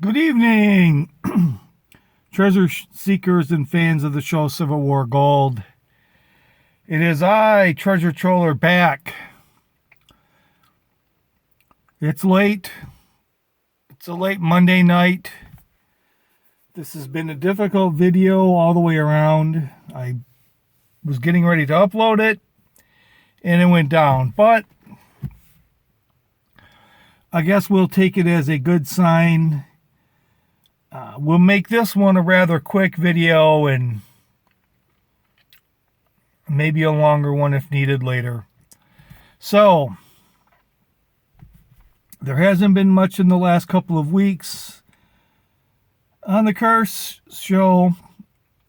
Good evening, treasure seekers and fans of the show Civil War Gold. It is I, Treasure Troller, back. It's late. It's a late Monday night. This has been a difficult video all the way around. I was getting ready to upload it, and it went down. But I guess we'll take it as a good sign. We'll make this one a rather quick video and maybe a longer one if needed later. So, there hasn't been much in the last couple of weeks on the Curse show,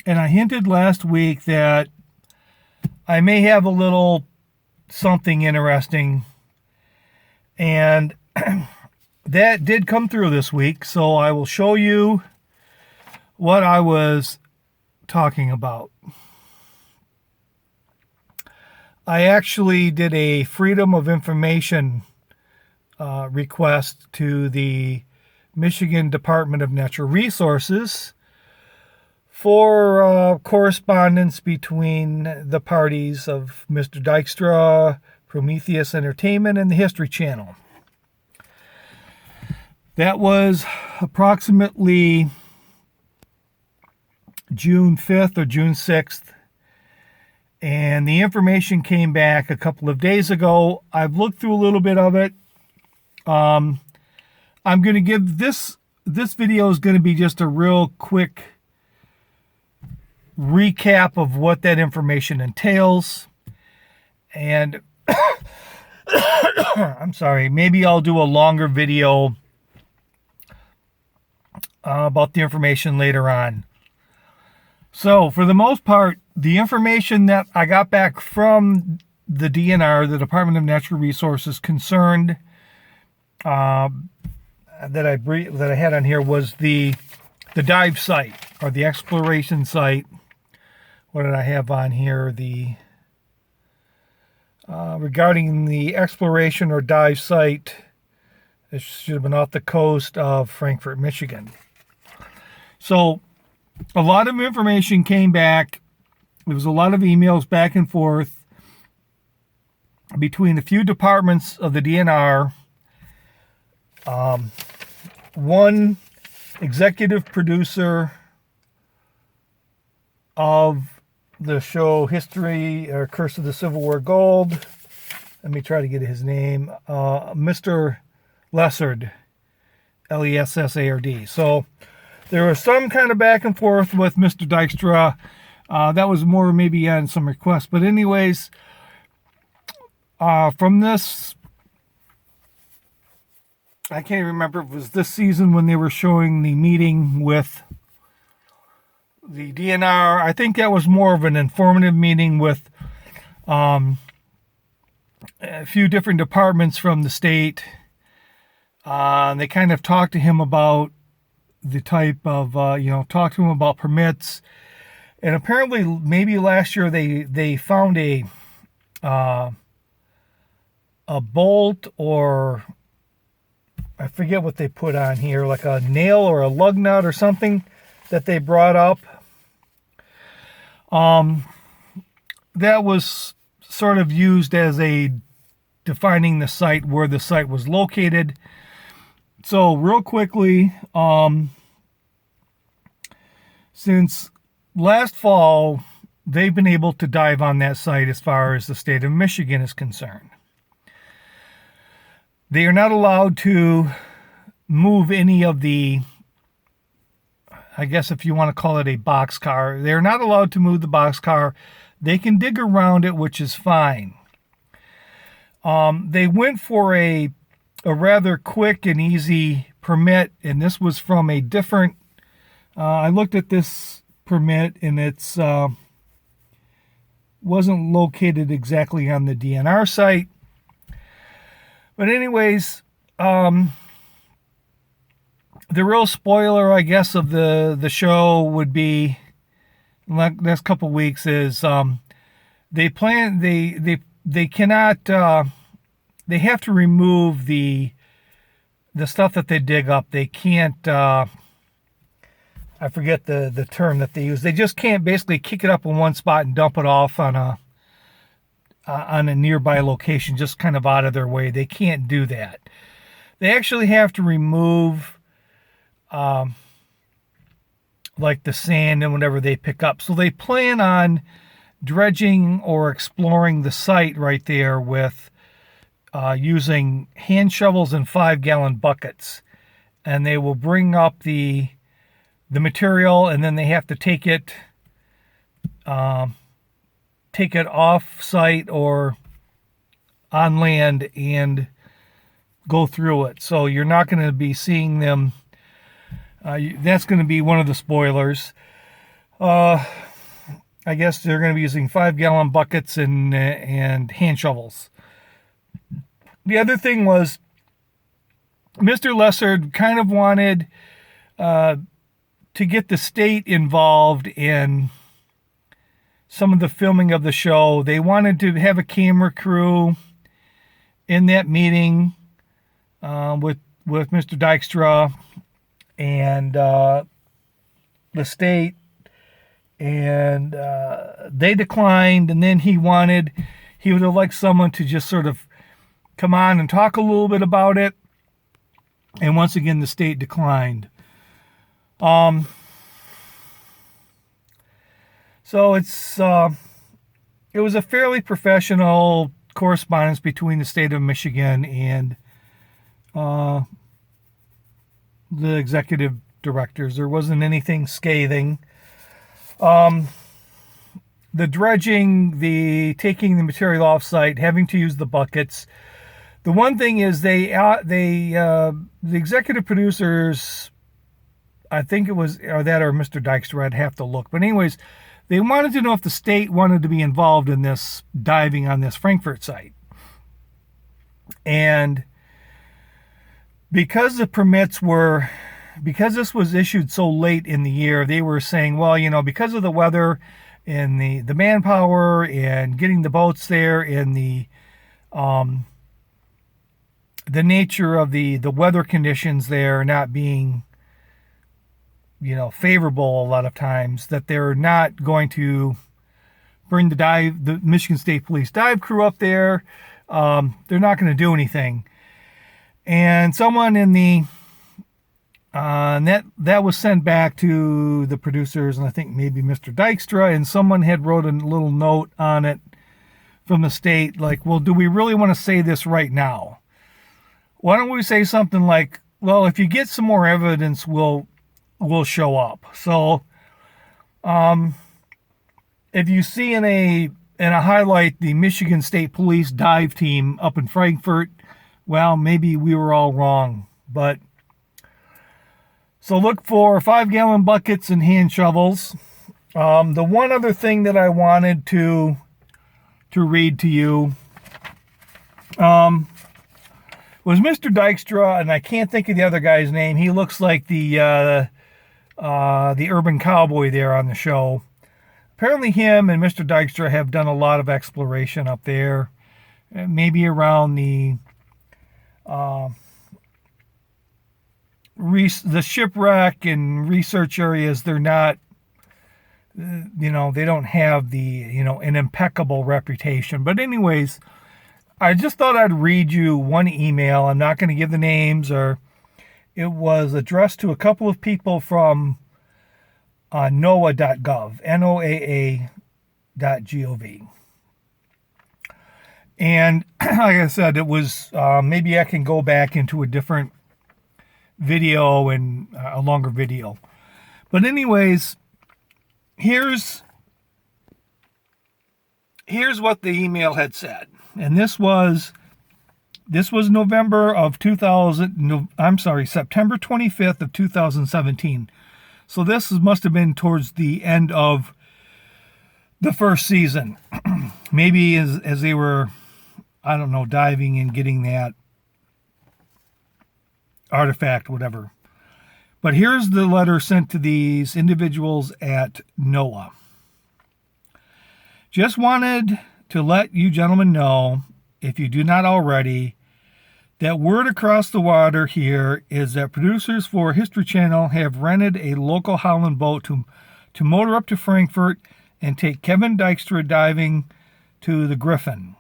and I hinted last week that I may have a little something interesting, and that did come through this week, so I will show you what I was talking about. I actually did a Freedom of Information request to the Michigan Department of Natural Resources for correspondence between the parties of Mr. Dykstra, Prometheus Entertainment, and the History Channel. That was approximately June 5th or June 6th. And the information came back a couple of days ago. I've looked through a little bit of it. I'm going to give this video is going to be just a real quick recap of what that information entails. And I'm sorry, maybe I'll do a longer video about the information later on. So, for the most part, the information that I got back from the DNR, the Department of Natural Resources, concerned that I had on here was the dive site or the exploration site. What did I have on here? The regarding the exploration or dive site, it should have been off the coast of Frankfort, Michigan. So, a lot of information came back. There was a lot of emails back and forth between a few departments of the DNR. One executive producer of the show History or Curse of the Civil War Gold. Let me try to get his name. Mr. Lessard. Lessard. So, there was some kind of back and forth with Mr. Dykstra. That was more maybe on some requests. But anyways, from this, I can't remember if it was this season when they were showing the meeting with the DNR. I think that was more of an informative meeting with a few different departments from the state. They kind of talked to him about the type of, talk to him about permits. And apparently, maybe last year they found a bolt, or I forget what they put on here, like a nail or a lug nut or something that they brought up. That was sort of used as a defining the site, where the site was located. So real quickly, since last fall, they've been able to dive on that site as far as the state of Michigan is concerned. They are not allowed to move any of the, I guess if you want to call it a boxcar, they're not allowed to move the boxcar. They can dig around it, which is fine. They went for a rather quick and easy permit, and this was from a different, I looked at this permit, and it's wasn't located exactly on the DNR site. But anyways, the real spoiler, I guess, of the show would be the next couple of weeks is they cannot they have to remove the the stuff that they dig up, they can't, I forget the term that they use. They just can't basically kick it up in one spot and dump it off on a nearby location, just kind of out of their way. They can't do that. They actually have to remove like the sand and whatever they pick up. So they plan on dredging or exploring the site right there with using hand shovels and 5-gallon buckets. And they will bring up the material, and then they have to take it off site or on land and go through it. So you're not going to be seeing them. That's going to be one of the spoilers. I guess they're going to be using 5-gallon buckets and hand shovels. The other thing was Mr. Lessard kind of wanted to get the state involved in some of the filming of the show. They wanted to have a camera crew in that meeting with Mr. Dykstra and the state, and they declined. And then he would have liked someone to just sort of come on and talk a little bit about it. And once again, the state declined. So it was a fairly professional correspondence between the state of Michigan and the executive directors. There wasn't anything scathing. The dredging, the taking the material off site, having to use the buckets. The one thing is the executive producers, I think it was or Mr. Dykstra, I'd have to look. But anyways, they wanted to know if the state wanted to be involved in this diving on this Frankfort site. And because this was issued so late in the year, they were saying, well, because of the weather and the manpower and getting the boats there and the nature of the weather conditions there not being, favorable a lot of times, that they're not going to bring the Michigan State Police dive crew up there. They're not going to do anything. And someone in the that was sent back to the producers, and I think maybe Mr. Dykstra, and someone had wrote a little note on it from the state, like, well, do we really want to say this right now? Why don't we say something like, well, if you get some more evidence, we'll show up. So if you see in a highlight the Michigan State Police dive team up in Frankfort, well, maybe we were all wrong. But so look for 5-gallon buckets and hand shovels. The one other thing that I wanted to read to you was Mr. Dykstra, and I can't think of the other guy's name. He looks like the urban cowboy there on the show. Apparently him and Mr. Dykstra have done a lot of exploration up there, maybe around the shipwreck and research areas. They're not, they don't have an impeccable reputation. But anyways, I just thought I'd read you one email. I'm not going to give the names, or it was addressed to a couple of people from NOAA.gov, NOAA.gov. And like I said, it was, maybe I can go back into a different video and a longer video. But anyways, here's what the email had said. And this was September 25th of 2017. So this must have been towards the end of the first season. Maybe as they were, I don't know, diving and getting that artifact, whatever. But here's the letter sent to these individuals at NOAA. Just wanted to let you gentlemen know, if you do not already, that word across the water here is that producers for History Channel have rented a local Holland boat to motor up to Frankfort and take Kevin Dykstra diving to the Griffin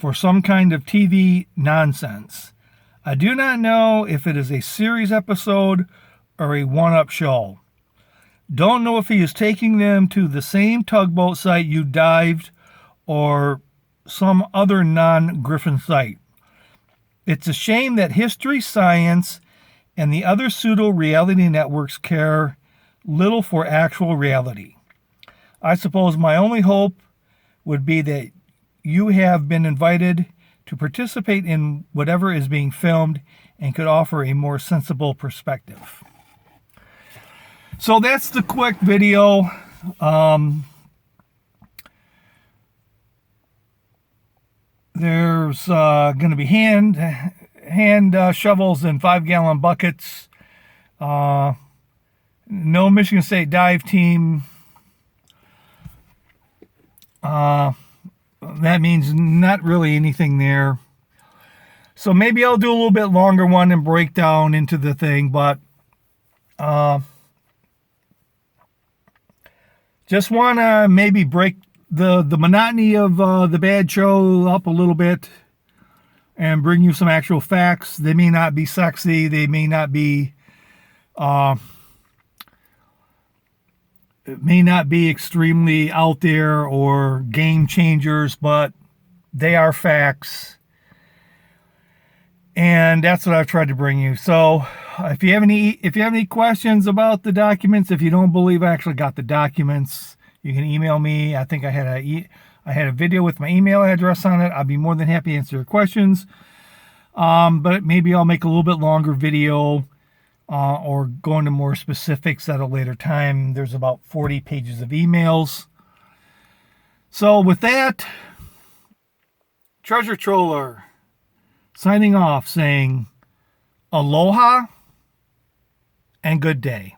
for some kind of TV nonsense. I do not know if it is a series episode or a one-up show. Don't know if he is taking them to the same tugboat site you dived or some other non-Griffin site. It's a shame that History, Science, and the other pseudo-reality networks care little for actual reality. I suppose my only hope would be that you have been invited to participate in whatever is being filmed and could offer a more sensible perspective. So that's the quick video. There's going to be hand shovels and 5-gallon buckets. No Michigan State dive team. That means not really anything there. So maybe I'll do a little bit longer one and break down into the thing, but just want to maybe break the monotony of the bad show up a little bit and bring you some actual facts. They may not be sexy. They may not be it may not be extremely out there or game changers, but they are facts. And that's what I've tried to bring you. So if you have any questions about the documents, if you don't believe I actually got the documents, you can email me. I think I had a video with my email address on it. I'd be more than happy to answer your questions. But maybe I'll make a little bit longer video or go into more specifics at a later time. There's about 40 pages of emails. So with that, Treasure Troller signing off saying aloha and good day.